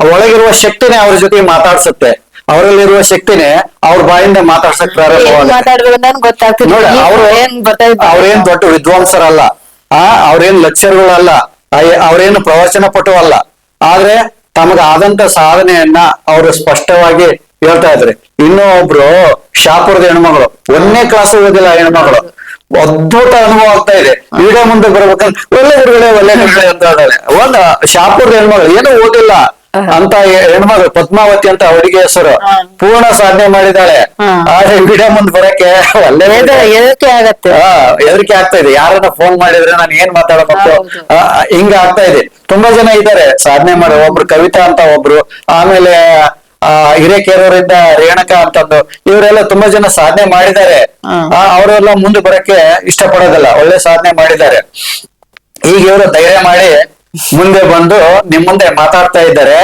ಒಳಗಿರುವ ಶಕ್ತಿನೇ ಅವ್ರ ಜೊತೆ ಮಾತಾಡ್ಸುತ್ತೆ. ಅವರಲ್ಲಿರುವ ಶಕ್ತಿನೇ ಅವ್ರ ಬಾಯಿಂದ ಮಾತಾಡ್ಸಕ್ ಪ್ರಾರಂಭವಾಗುತ್ತೆ. ಮಾತಾಡ್ಬೇಕು ನನ್ ಗೊತ್ತಾಗ್ತಿಲ್ಲ. ನೋಡಿ ಅವ್ರೇನ್ ದೊಡ್ಡ ವಿದ್ವಾಂಸರಲ್ಲ, ಅವ್ರೇನ್ ಲೆಕ್ಚರ್ಗಳಲ್ಲ, ಅವ್ರೇನು ಪ್ರವಚನ ಪಟುವಲ್ಲ. ಆದ್ರೆ ತಮಗಾದಂತ ಸಾಧನೆಯನ್ನ ಅವರು ಸ್ಪಷ್ಟವಾಗಿ ಹೇಳ್ತಾ ಇದ್ರಿ. ಇನ್ನೂ ಒಬ್ರು ಶಾಪುರದ ಹೆಣ್ಮಗಳು, 1ನೇ ಕ್ಲಾಸ್ ಓದಿಲ್ಲ ಹೆಣ್ಮಗಳು, ಅದ್ಭುತ ಅನುಭವ ಆಗ್ತಾ ಇದೆ. ವಿಡಿಯೋ ಮುಂದೆ ಬರ್ಬೇಕಂದ್ರೆ ಒಳ್ಳೆ ಗುರುಗಳೇ ಅಂತ ಹೇಳಿದ್ರೆ, ಒಂದ್ ಶಾಪುರದ ಹೆಣ್ಮಗಳು ಏನೂ ಓದಿಲ್ಲ ಅಂತ ಹೆಣ್ಮಗಳು ಪದ್ಮಾವತಿ ಅಂತ ಹುಡುಗಿ ಹೆಸರು, ಪೂರ್ಣ ಸಾಧನೆ ಮಾಡಿದಾಳೆ. ಆದ್ರೆ ವಿಡಿಯೋ ಮುಂದೆ ಬರಕ್ಕೆ ಒಳ್ಳೆ ಹೆದರಿಕೆ ಆಗತ್ತೆ. ಹೆದರಿಕೆ ಆಗ್ತಾ ಇದೆ. ಯಾರನ್ನ ಫೋನ್ ಮಾಡಿದ್ರೆ ನಾನು ಏನ್ ಮಾತಾಡಬೇಕು ಹಿಂಗ ಆಗ್ತಾ ಇದೆ. ತುಂಬಾ ಜನ ಇದ್ದಾರೆ ಸಾಧನೆ ಮಾಡೋ. ಒಬ್ರು ಕವಿತಾ ಅಂತ ಒಬ್ರು, ಆಮೇಲೆ ಹಿರೇಕೆರೂರಿಂದ ರೇಣುಕಾ ಅಂತಂದು, ಇವರೆಲ್ಲ ತುಂಬಾ ಜನ ಸಾಧನೆ ಮಾಡಿದ್ದಾರೆ. ಅವರೆಲ್ಲ ಮುಂದೆ ಬರಕ್ಕೆ ಇಷ್ಟಪಡೋದಿಲ್ಲ, ಒಳ್ಳೆ ಸಾಧನೆ ಮಾಡಿದ್ದಾರೆ. ಈಗ ಇವರು ಧೈರ್ಯ ಮಾಡಿ ಮುಂದೆ ಬಂದು ನಿಮ್ ಮುಂದೆ ಮಾತಾಡ್ತಾ ಇದ್ದಾರೆ.